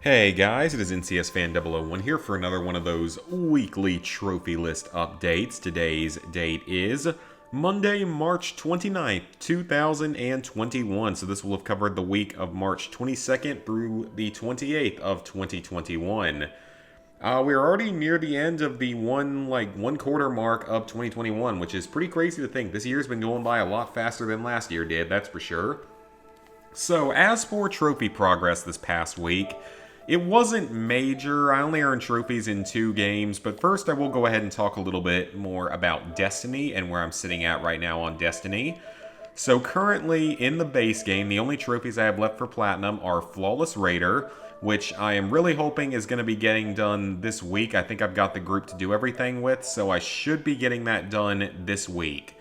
Hey guys, it is NCS Fan 001 here for another one of those weekly trophy list updates. Today's date is Monday, March 29th, 2021. So this will have covered the week of March 22nd through the 28th of 2021. We're already near the end of the one quarter mark of 2021, which is pretty crazy to think. This year's been going by a lot faster than last year did, that's for sure. So as for trophy progress this past week, it wasn't major. I only earned trophies in 2 games, but first I will go ahead and talk a little bit more about Destiny and where I'm sitting at right now on Destiny. So currently in the base game, the only trophies I have left for Platinum are Flawless Raider, which I am really hoping is going to be getting done this week. I think I've got the group to do everything with, so I should be getting that done this week.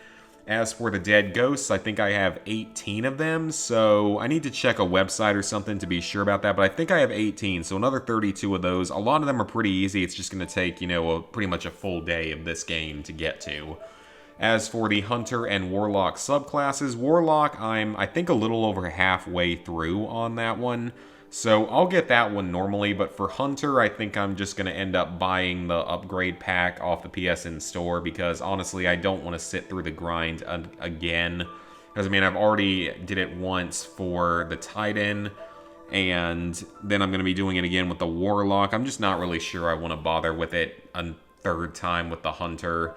As for the dead ghosts, I think I have 18 of them, so I need to check a website or something to be sure about that, but I think I have 18, so another 32 of those. A lot of them are pretty easy. It's just going to take, pretty much a full day of this game to get to. As for the Hunter and Warlock subclasses, Warlock, I think a little over halfway through on that one. So I'll get that one normally, but for Hunter, I think I'm just going to end up buying the upgrade pack off the PSN store because honestly, I don't want to sit through the grind again. Because, I've already did it once for the Titan, and then I'm going to be doing it again with the Warlock. I'm just not really sure I want to bother with it a third time with the Hunter.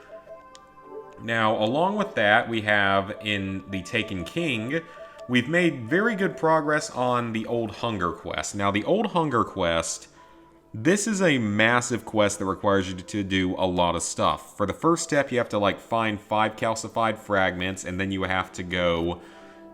Now, along with that, we have in the Taken King, we've made very good progress on the Old Hunger quest. Now, the Old Hunger quest, this is a massive quest that requires you to do a lot of stuff. For the first step, you have to find 5 calcified fragments, and then you have to go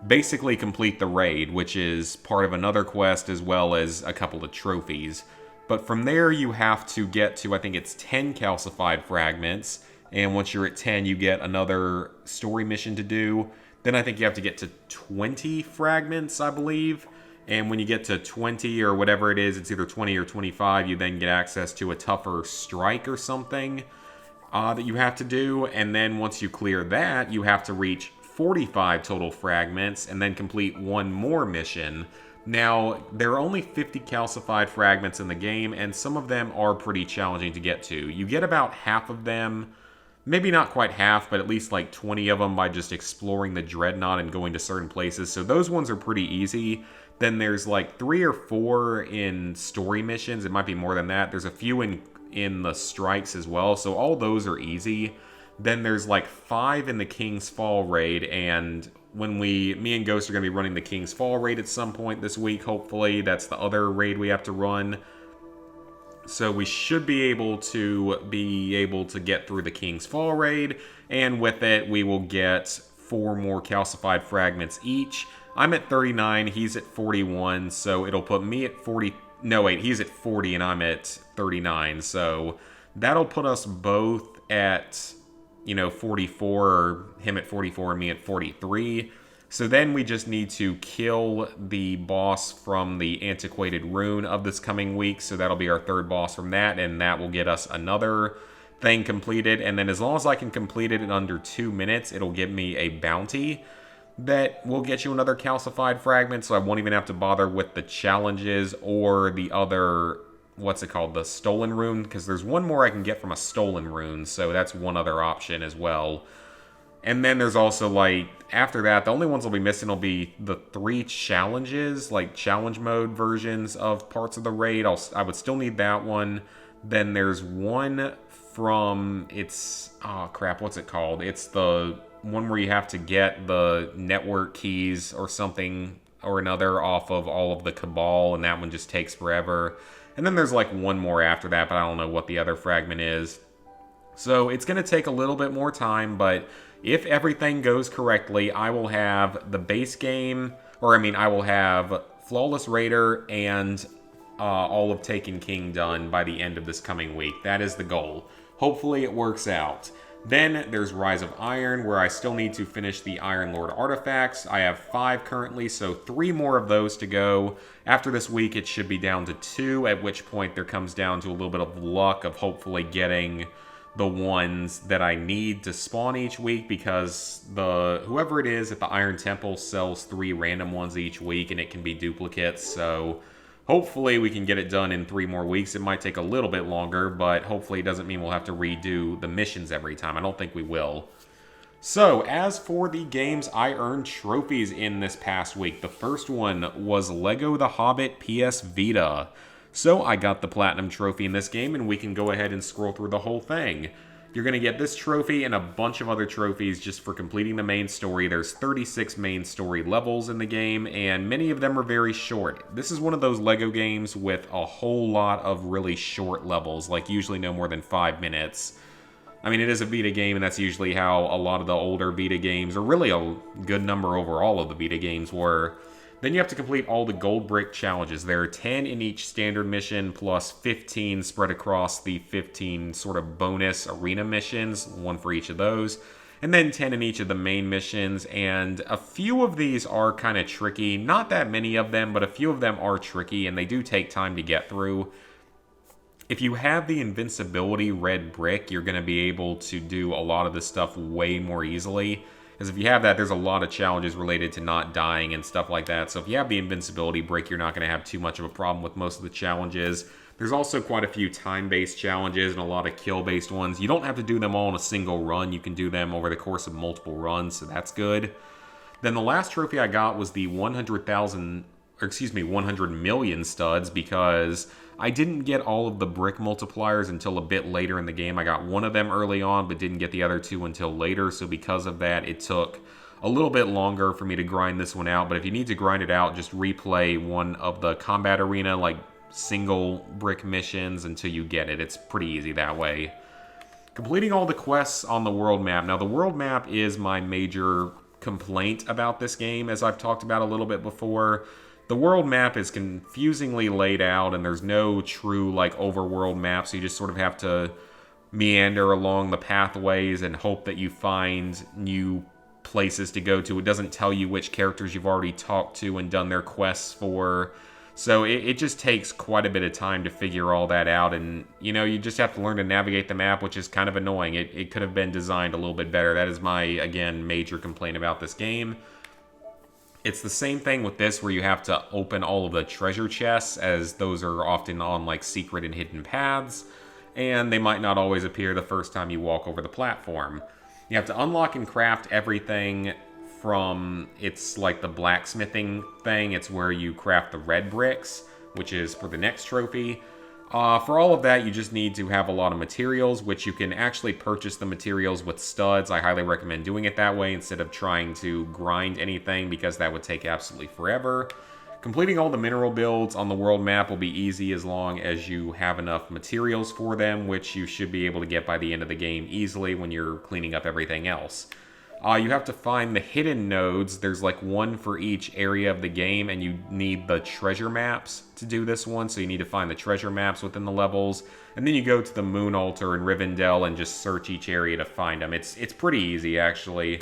basically complete the raid, which is part of another quest as well as a couple of trophies. But from there, you have to get to, I think it's 10 calcified fragments, and once you're at 10, you get another story mission to do. Then I think you have to get to 20 fragments, I believe. And when you get to 20 or whatever it is, it's either 20 or 25, you then get access to a tougher strike or something that you have to do. And then once you clear that, you have to reach 45 total fragments and then complete one more mission. Now, there are only 50 calcified fragments in the game, and some of them are pretty challenging to get to. You get about half of them, maybe not quite half, but at least 20 of them by just exploring the Dreadnought and going to certain places. So those ones are pretty easy. Then there's 3 or 4 in story missions. It might be more than that. There's a few in the strikes as well. So all those are easy. Then there's 5 in the King's Fall raid. And when me and Ghost are going to be running the King's Fall raid at some point this week, hopefully. That's the other raid we have to run. So we should be able to get through the King's Fall raid, and with it, we will get 4 more calcified fragments each. I'm at 39, he's at 41, so it'll put me at 40. No, wait, he's at 40 and I'm at 39, so that'll put us both at, 44, or him at 44 and me at 43. So then we just need to kill the boss from the Antiquated Rune of this coming week. So that'll be our 3rd boss from that, and that will get us another thing completed. And then as long as I can complete it in under 2 minutes, it'll give me a bounty that will get you another calcified fragment. So I won't even have to bother with the challenges or the other, the Stolen Rune. Because there's one more I can get from a Stolen Rune. So that's one other option as well. And then there's also, after that, the only ones I'll be missing will be the 3 challenges, challenge mode versions of parts of the raid. I would still need that one. Then there's one from, what's it called? It's the one where you have to get the network keys or something or another off of all of the Cabal, and that one just takes forever. And then there's, one more after that, but I don't know what the other fragment is. So it's going to take a little bit more time, but if everything goes correctly, I will have the base game, I will have Flawless Raider and all of Taken King done by the end of this coming week. That is the goal. Hopefully it works out. Then there's Rise of Iron, where I still need to finish the Iron Lord artifacts. I have 5 currently, so 3 more of those to go. After this week, it should be down to 2, at which point there comes down to a little bit of luck of hopefully getting the ones that I need to spawn each week, because whoever it is at the Iron Temple sells 3 random ones each week, and it can be duplicates. So Hopefully we can get it done in 3 more weeks. It might take a little bit longer, but hopefully it doesn't mean we'll have to redo the missions every time. I don't think we will. So, as for the games I earned trophies in this past week, the first one was LEGO The Hobbit PS Vita. So I got the Platinum Trophy in this game, and we can go ahead and scroll through the whole thing. You're going to get this trophy and a bunch of other trophies just for completing the main story. There's 36 main story levels in the game, and many of them are very short. This is one of those LEGO games with a whole lot of really short levels, like usually no more than 5 minutes. I mean, it is a Vita game, and that's usually how a lot of the older Vita games, or really a good number overall of the Vita games, were. Then you have to complete all the gold brick challenges. There are 10 in each standard mission, plus 15 spread across the 15 sort of bonus arena missions, one for each of those. And then 10 in each of the main missions, and a few of these are kind of tricky. Not that many of them, but a few of them are tricky, and they do take time to get through. If you have the invincibility red brick, you're going to be able to do a lot of this stuff way more easily. Because if you have that, there's a lot of challenges related to not dying and stuff like that. So if you have the invincibility brick, you're not going to have too much of a problem with most of the challenges. There's also quite a few time-based challenges and a lot of kill-based ones. You don't have to do them all in a single run. You can do them over the course of multiple runs, so that's good. Then the last trophy I got was the 100 million studs, because I didn't get all of the brick multipliers until a bit later in the game. I got one of them early on, but didn't get the other 2 until later. So because of that, it took a little bit longer for me to grind this one out. But if you need to grind it out, just replay one of the combat arena, like single brick missions until you get it. It's pretty easy that way. Completing all the quests on the world map. Now, the world map is my major complaint about this game, as I've talked about a little bit before. The world map is confusingly laid out, and there's no true, like, overworld map, so you just sort of have to meander along the pathways and hope that you find new places to go to. It doesn't tell you which characters you've already talked to and done their quests for, so it just takes quite a bit of time to figure all that out, and, you know, you just have to learn to navigate the map, which is kind of annoying. It could have been designed a little bit better. That is my, again, major complaint about this game. It's the same thing with this, where you have to open all of the treasure chests, as those are often on like secret and hidden paths, and they might not always appear the first time you walk over the platform. You have to unlock and craft everything from, it's like the blacksmithing thing. It's where you craft the red bricks, which is for the next trophy. For all of that, you just need to have a lot of materials, which you can actually purchase the materials with studs. I highly recommend doing it that way instead of trying to grind anything, because that would take absolutely forever. Completing all the mineral builds on the world map will be easy as long as you have enough materials for them, which you should be able to get by the end of the game easily when you're cleaning up everything else. You have to find the hidden nodes. There's like one for each area of the game, and you need the treasure maps to do this one, so you need to find the treasure maps within the levels. And then you go to the Moon Altar in Rivendell and just search each area to find them. It's pretty easy, actually.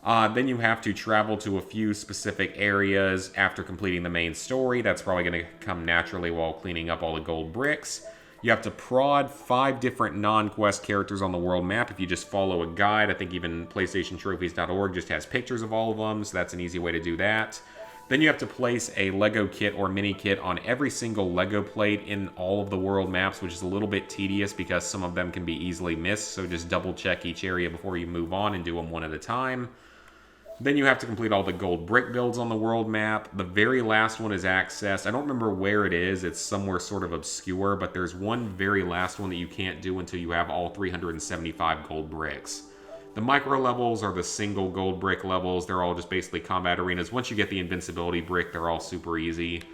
Then you have to travel to a few specific areas after completing the main story. That's probably going to come naturally while cleaning up all the gold bricks. You have to prod 5 different non-quest characters on the world map if you just follow a guide. I think even PlayStationTrophies.org just has pictures of all of them, so that's an easy way to do that. Then you have to place a Lego kit or mini kit on every single Lego plate in all of the world maps, which is a little bit tedious because some of them can be easily missed, so just double check each area before you move on and do them one at a time. Then you have to complete all the gold brick builds on the world map. The very last one is accessed. I don't remember where it is. It's somewhere sort of obscure, but there's one very last one that you can't do until you have all 375 gold bricks. The micro levels are the single gold brick levels. They're all just basically combat arenas. Once you get the invincibility brick, they're all super easy.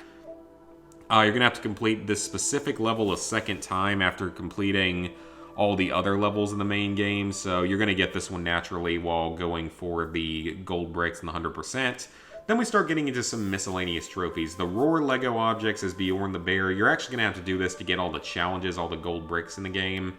You're going to have to complete this specific level a second time after completing all the other levels in the main game, so you're going to get this one naturally while going for the gold bricks and the 100%. Then we start getting into some miscellaneous trophies. The Roar Lego objects as Bjorn the Bear. You're actually going to have to do this to get all the challenges, all the gold bricks in the game.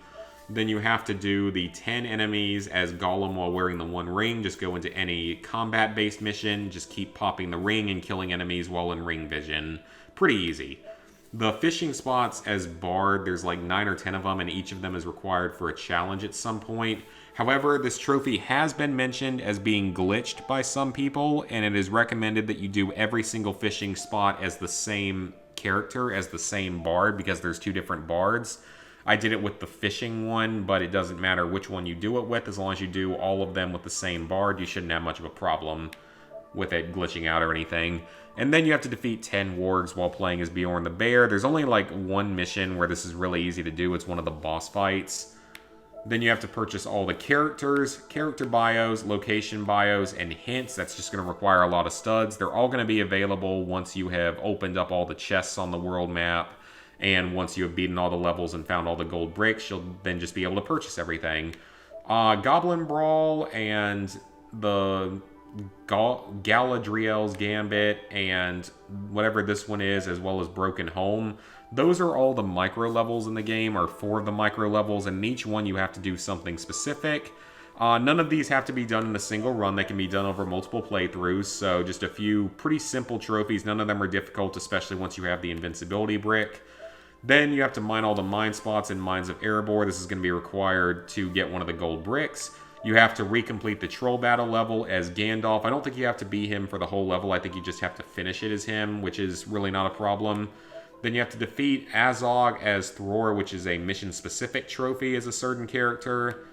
Then you have to do the 10 enemies as Gollum while wearing the one ring. Just go into any combat-based mission. Just keep popping the ring and killing enemies while in ring vision. Pretty easy. The fishing spots as Bard, there's like 9 or 10 of them, and each of them is required for a challenge at some point. However, this trophy has been mentioned as being glitched by some people, and it is recommended that you do every single fishing spot as the same character as the same bard because there's 2 different bards. I did it with the fishing one, but it doesn't matter which one you do it with. As long as you do all of them with the same bard, you shouldn't have much of a problem with it glitching out or anything. And then you have to defeat 10 wargs while playing as Bjorn the Bear. There's only like one mission where this is really easy to do. It's one of the boss fights. Then you have to purchase all the characters, character bios, location bios, and hints. That's just going to require a lot of studs. They're all going to be available once you have opened up all the chests on the world map. And once you have beaten all the levels and found all the gold bricks, you'll then just be able to purchase everything. Goblin Brawl and the Galadriel's Gambit and whatever this one is, as well as Broken Home. Those are all the micro levels in the game, or 4 of the micro levels, and in each one you have to do something specific. None of these have to be done in a single run. They can be done over multiple playthroughs, so just a few pretty simple trophies. None of them are difficult, especially once you have the invincibility brick. Then you have to mine all the mine spots in Mines of Erebor. This is going to be required to get one of the gold bricks. You have to recomplete the troll battle level as Gandalf. I don't think you have to be him for the whole level. I think you just have to finish it as him, which is really not a problem. Then you have to defeat Azog as Thror, which is a mission-specific trophy as a certain character.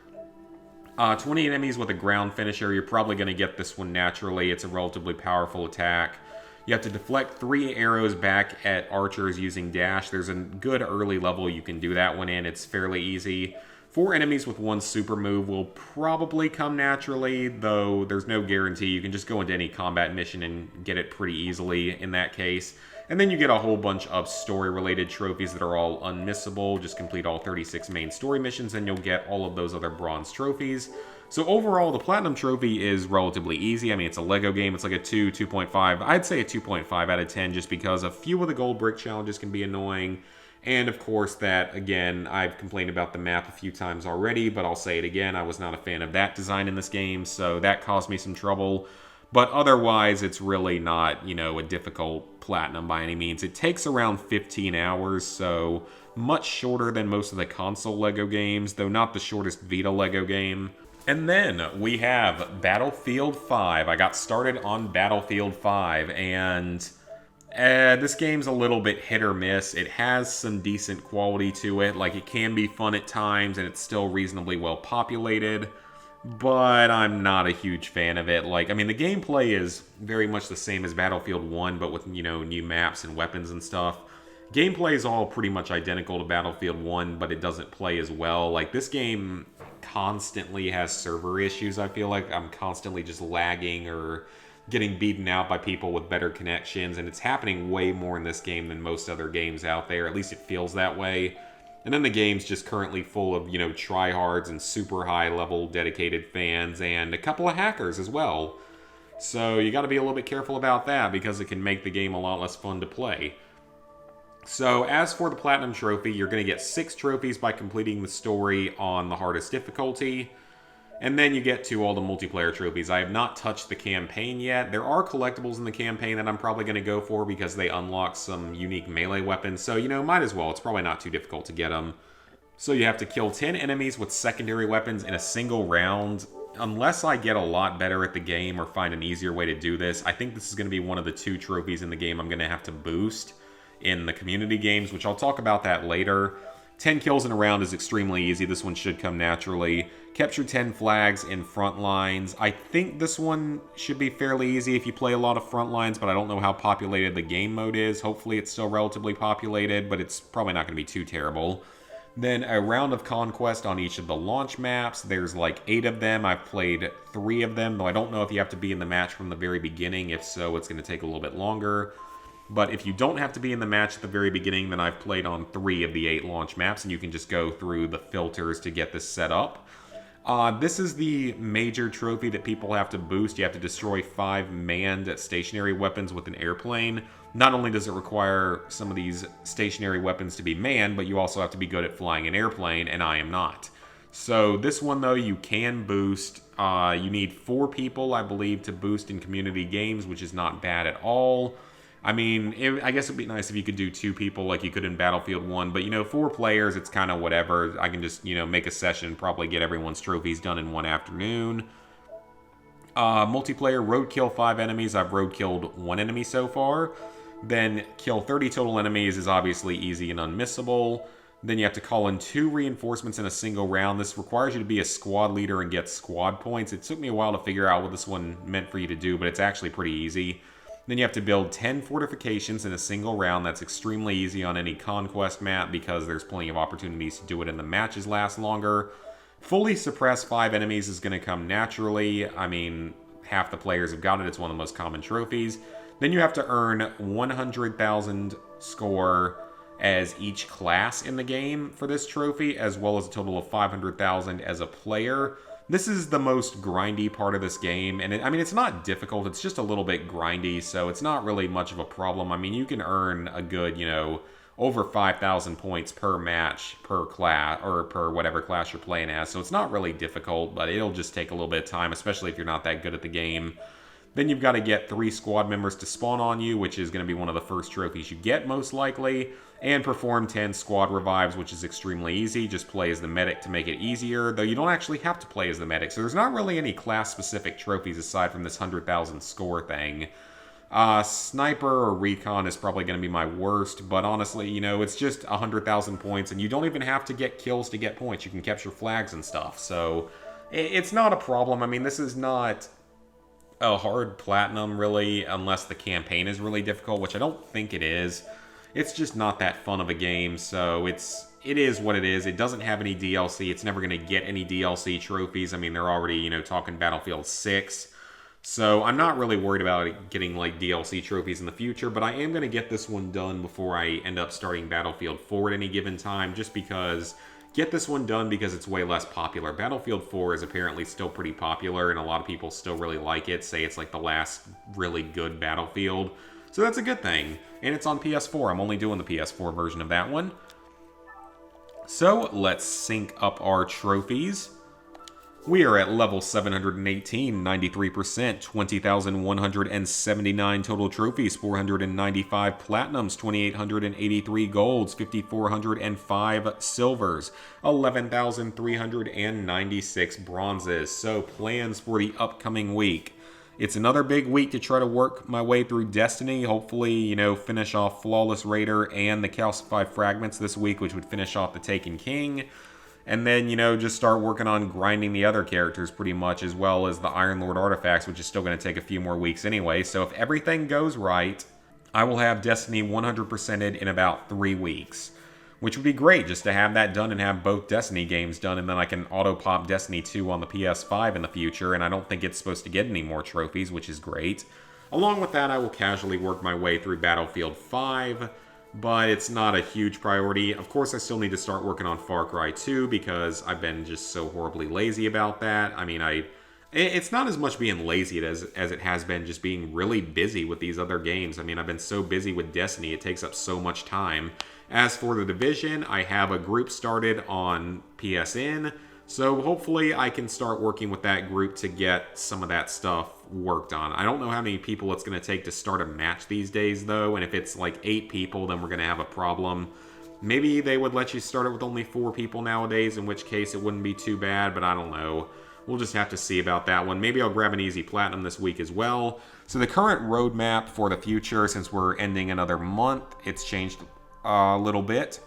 20 enemies with a ground finisher. You're probably going to get this one naturally. It's a relatively powerful attack. You have to deflect 3 arrows back at archers using dash. There's a good early level you can do that one in. It's fairly easy. 4 enemies with 1 super move will probably come naturally, though there's no guarantee. You can just go into any combat mission and get it pretty easily in that case. And then you get a whole bunch of story-related trophies that are all unmissable. Just complete all 36 main story missions and you'll get all of those other bronze trophies. So overall, the Platinum Trophy is relatively easy. I mean, it's a LEGO game. It's like a 2.5. I'd say a 2.5 out of 10 just because a few of the gold brick challenges can be annoying. And of course that, again, I've complained about the map a few times already, but I'll say it again, I was not a fan of that design in this game, so that caused me some trouble. But otherwise, it's really not, a difficult Platinum by any means. It takes around 15 hours, so much shorter than most of the console LEGO games, though not the shortest Vita LEGO game. And then we have Battlefield 5. I got started on Battlefield 5, and this game's a little bit hit or miss. It has some decent quality to it. Like, it can be fun at times, and it's still reasonably well populated. But I'm not a huge fan of it. Like, I mean, the gameplay is very much the same as Battlefield 1, but with, new maps and weapons and stuff. Gameplay is all pretty much identical to Battlefield 1, but it doesn't play as well. Like, this game constantly has server issues, I feel like. I'm constantly just lagging or getting beaten out by people with better connections, and it's happening way more in this game than most other games out there. At least it feels that way. And then the game's just currently full of, tryhards and super high-level dedicated fans and a couple of hackers as well. So you got to be a little bit careful about that because it can make the game a lot less fun to play. So as for the Platinum Trophy, you're going to get 6 trophies by completing the story on the hardest difficulty. And then you get to all the multiplayer trophies. I have not touched the campaign yet. There are collectibles in the campaign that I'm probably going to go for because they unlock some unique melee weapons. So, might as well. It's probably not too difficult to get them. So you have to kill 10 enemies with secondary weapons in a single round. Unless I get a lot better at the game or find an easier way to do this, I think this is going to be one of the 2 trophies in the game I'm going to have to boost in the community games, which I'll talk about that later. 10 kills in a round is extremely easy. This one should come naturally. Capture 10 flags in front lines. I think this one should be fairly easy if you play a lot of front lines, but I don't know how populated the game mode is. Hopefully it's still relatively populated, but it's probably not going to be too terrible. Then a round of conquest on each of the launch maps. There's like 8 of them. I've played 3 of them, though I don't know if you have to be in the match from the very beginning. If so, it's going to take a little bit longer. But if you don't have to be in the match at the very beginning, then I've played on 3 of the 8 launch maps, and you can just go through the filters to get this set up. This is the major trophy that people have to boost. You have to destroy 5 manned stationary weapons with an airplane. Not only does it require some of these stationary weapons to be manned, but you also have to be good at flying an airplane, and I am not. So this one, though, you can boost. You need 4 people, I believe, to boost in community games, which is not bad at all. I mean, I guess it'd be nice if you could do 2 people like you could in Battlefield 1, but 4 players, it's kind of whatever. I can just, make a session, probably get everyone's trophies done in one afternoon. Multiplayer, roadkill 5 enemies. I've roadkilled 1 enemy so far. Then kill 30 total enemies is obviously easy and unmissable. Then you have to call in 2 reinforcements in a single round. This requires you to be a squad leader and get squad points. It took me a while to figure out what this one meant for you to do, but it's actually pretty easy. Then you have to build 10 fortifications in a single round. That's extremely easy on any conquest map because there's plenty of opportunities to do it and the matches last longer. Fully suppress 5 enemies is going to come naturally. I mean, half the players have got it. It's one of the most common trophies. Then you have to earn 100,000 score as each class in the game for this trophy, as well as a total of 500,000 as a player. This is the most grindy part of this game, and I mean, it's not difficult, it's just a little bit grindy, so it's not really much of a problem. I mean, you can earn a good, over 5,000 points per match, per class, or per whatever class you're playing as, so it's not really difficult, but it'll just take a little bit of time, especially if you're not that good at the game. Then you've got to get 3 squad members to spawn on you, which is going to be one of the first trophies you get, most likely. And perform 10 squad revives, which is extremely easy. Just play as the medic to make it easier, though you don't actually have to play as the medic. So there's not really any class-specific trophies aside from this 100,000 score thing. Sniper or recon is probably going to be my worst, but honestly, it's just 100,000 points, and you don't even have to get kills to get points. You can capture flags and stuff, so it's not a problem. I mean, this is not a hard platinum, really, unless the campaign is really difficult, which I don't think it is. It's just not that fun of a game, so it is what it is. It doesn't have any DLC. It's never going to get any DLC trophies. I mean, they're already, talking Battlefield 6. So I'm not really worried about it getting, DLC trophies in the future, but I am going to get this one done before I end up starting Battlefield 4 at any given time, just because... Get this one done because it's way less popular. Battlefield 4 is apparently still pretty popular, and a lot of people still really like it, say it's like the last really good Battlefield. So that's a good thing. And it's on PS4. I'm only doing the PS4 version of that one. So let's sync up our trophies. We are at level 718, 93%, 20,179 total trophies, 495 platinums, 2,883 golds, 5,405 silvers, 11,396 bronzes. So plans for the upcoming week. It's another big week to try to work my way through Destiny. Hopefully, finish off Flawless Raider and the Calcified Fragments this week, which would finish off the Taken King. And then, just start working on grinding the other characters pretty much, as well as the Iron Lord artifacts, which is still going to take a few more weeks anyway. So if everything goes right, I will have Destiny 100%ed in about 3 weeks. Which would be great, just to have that done and have both Destiny games done, and then I can auto-pop Destiny 2 on the PS5 in the future, and I don't think it's supposed to get any more trophies, which is great. Along with that, I will casually work my way through Battlefield 5, but it's not a huge priority. Of course, I still need to start working on Far Cry 2 because I've been just so horribly lazy about that. I mean, it's not as much being lazy as it has been just being really busy with these other games. I mean, I've been so busy with Destiny, it takes up so much time. As for The Division, I have a group started on PSN, so hopefully I can start working with that group to get some of that stuff worked on. I don't know how many people it's going to take to start a match these days, though, and if it's like 8 people, then we're going to have a problem. Maybe they would let you start it with only 4 people nowadays, in which case it wouldn't be too bad, but I don't know. We'll just have to see about that one. Maybe I'll grab an easy platinum this week as well. So the current roadmap for the future, since we're ending another month, it's changed a little bit.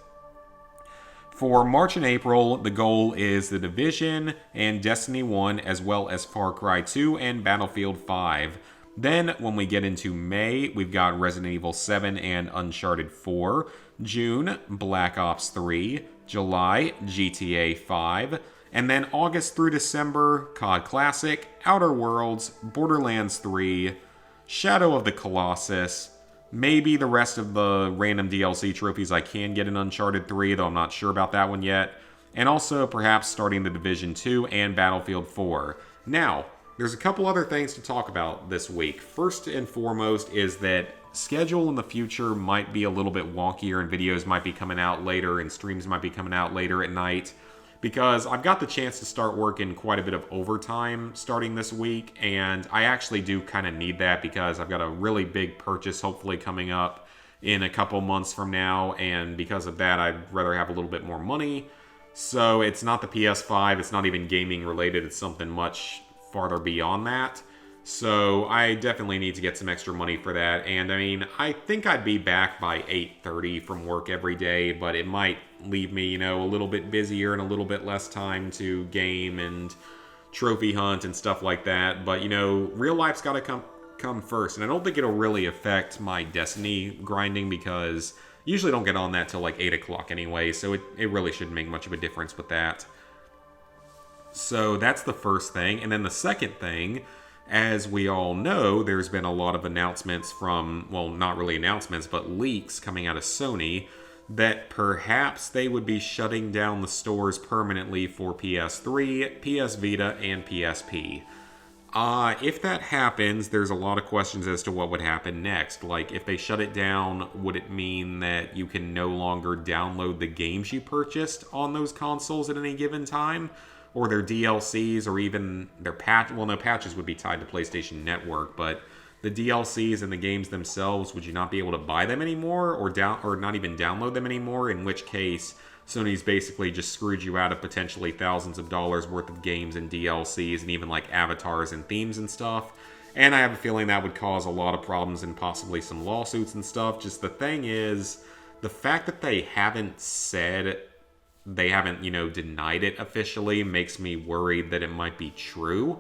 For March and April, the goal is The Division and Destiny 1, as well as Far Cry 2 and Battlefield 5. Then, when we get into May, we've got Resident Evil 7 and Uncharted 4. June, Black Ops 3. July, GTA 5. And then August through December, COD Classic, Outer Worlds, Borderlands 3, Shadow of the Colossus, maybe the rest of the random DLC trophies I can get in Uncharted 3, though I'm not sure about that one yet. And also perhaps starting The Division 2 and Battlefield 4. Now, there's a couple other things to talk about this week. First and foremost is that schedule in the future might be a little bit wonkier and videos might be coming out later and streams might be coming out later at night. Because I've got the chance to start working quite a bit of overtime starting this week, and I actually do kind of need that because I've got a really big purchase hopefully coming up in a couple months from now, and because of that, I'd rather have a little bit more money. So it's not the PS5, it's not even gaming related, it's something much farther beyond that. So I definitely need to get some extra money for that. And I mean, I think I'd be back by 8:30 from work every day, but it might leave me, a little bit busier and a little bit less time to game and trophy hunt and stuff like that. But real life's got to come first, and I don't think it'll really affect my Destiny grinding because I usually don't get on that till like 8 o'clock anyway, so it really shouldn't make much of a difference with that. So that's the first thing. And then the second thing, as we all know, there's been a lot of announcements from, well, not really announcements, but leaks coming out of Sony that perhaps they would be shutting down the stores permanently for PS3, PS Vita, and PSP. If that happens, there's a lot of questions as to what would happen next. Like, if they shut it down, would it mean that you can no longer download the games you purchased on those consoles at any given time? Or their DLCs, or even their patches would be tied to PlayStation Network, but the DLCs and the games themselves, would you not be able to buy them anymore, or not even download them anymore? In which case, Sony's basically just screwed you out of potentially thousands of dollars worth of games and DLCs, and even like avatars and themes and stuff. And I have a feeling that would cause a lot of problems and possibly some lawsuits and stuff. Just the thing is, the fact that they haven't denied it officially makes me worried that it might be true.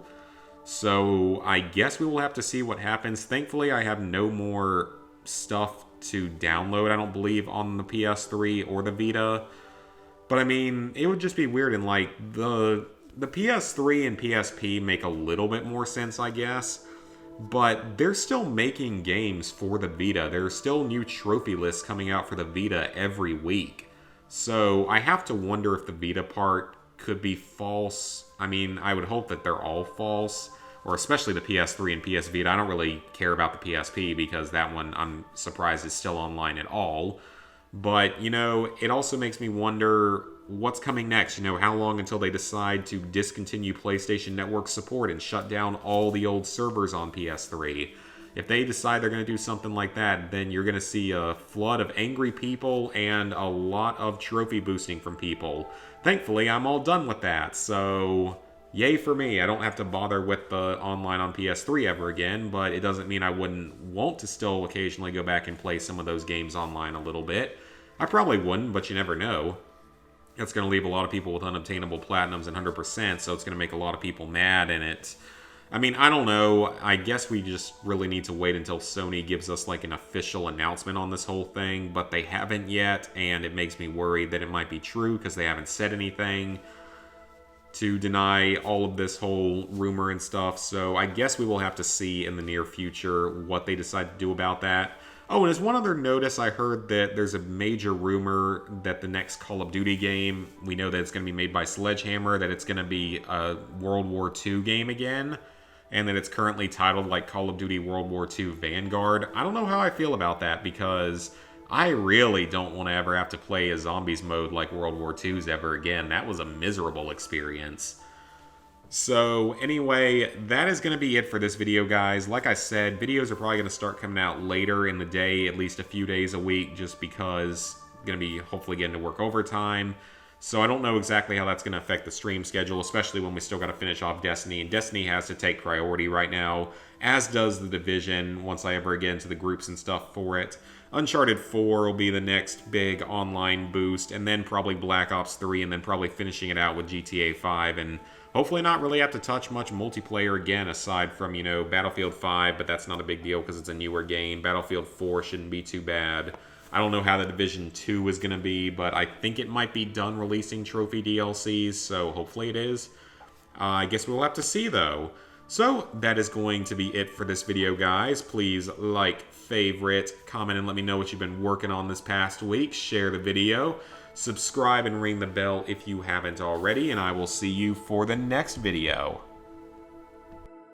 So I guess we will have to see what happens. Thankfully, I have no more stuff to download, I don't believe, on the PS3 or the Vita. But I mean, it would just be weird, and like the PS3 and PSP make a little bit more sense, I guess. But they're still making games for the Vita. There are still new trophy lists coming out for the Vita every week. So I have to wonder if the Vita part could be false. I mean, I would hope that they're all false, or especially the PS3 and PS Vita. I don't really care about the PSP because that one, I'm surprised, is still online at all. But, it also makes me wonder what's coming next. How long until they decide to discontinue PlayStation Network support and shut down all the old servers on PS3? If they decide they're going to do something like that, then you're going to see a flood of angry people and a lot of trophy boosting from people. Thankfully, I'm all done with that, so yay for me. I don't have to bother with the online on PS3 ever again, but it doesn't mean I wouldn't want to still occasionally go back and play some of those games online a little bit. I probably wouldn't, but you never know. It's going to leave a lot of people with unobtainable platinums and 100%, so it's going to make a lot of people mad, and I don't know. I guess we just really need to wait until Sony gives us like an official announcement on this whole thing, but they haven't yet, and it makes me worried that it might be true because they haven't said anything to deny all of this whole rumor and stuff. So I guess we will have to see in the near future what they decide to do about that. Oh, and as one other notice, I heard that there's a major rumor that the next Call of Duty game, we know that it's going to be made by Sledgehammer, that it's going to be a World War II game again, and that it's currently titled like Call of Duty World War II Vanguard. I don't know how I feel about that because I really don't want to ever have to play a zombies mode like World War II's ever again. That was a miserable experience. So anyway, that is going to be it for this video, guys. Like I said, videos are probably going to start coming out later in the day, at least a few days a week, just because I'm going to be hopefully getting to work overtime. So I don't know exactly how that's going to affect the stream schedule, especially when we still got to finish off Destiny. And Destiny has to take priority right now, as does The Division, once I ever get into the groups and stuff for it. Uncharted 4 will be the next big online boost, and then probably Black Ops 3, and then probably finishing it out with GTA 5, and hopefully not really have to touch much multiplayer again, aside from, Battlefield 5, but that's not a big deal because it's a newer game. Battlefield 4 shouldn't be too bad. I don't know how The Division 2 is going to be, but I think it might be done releasing trophy DLCs, so hopefully it is. I guess we'll have to see, though. So, that is going to be it for this video, guys. Please like, favorite, comment, and let me know what you've been working on this past week. Share the video. Subscribe and ring the bell if you haven't already, and I will see you for the next video.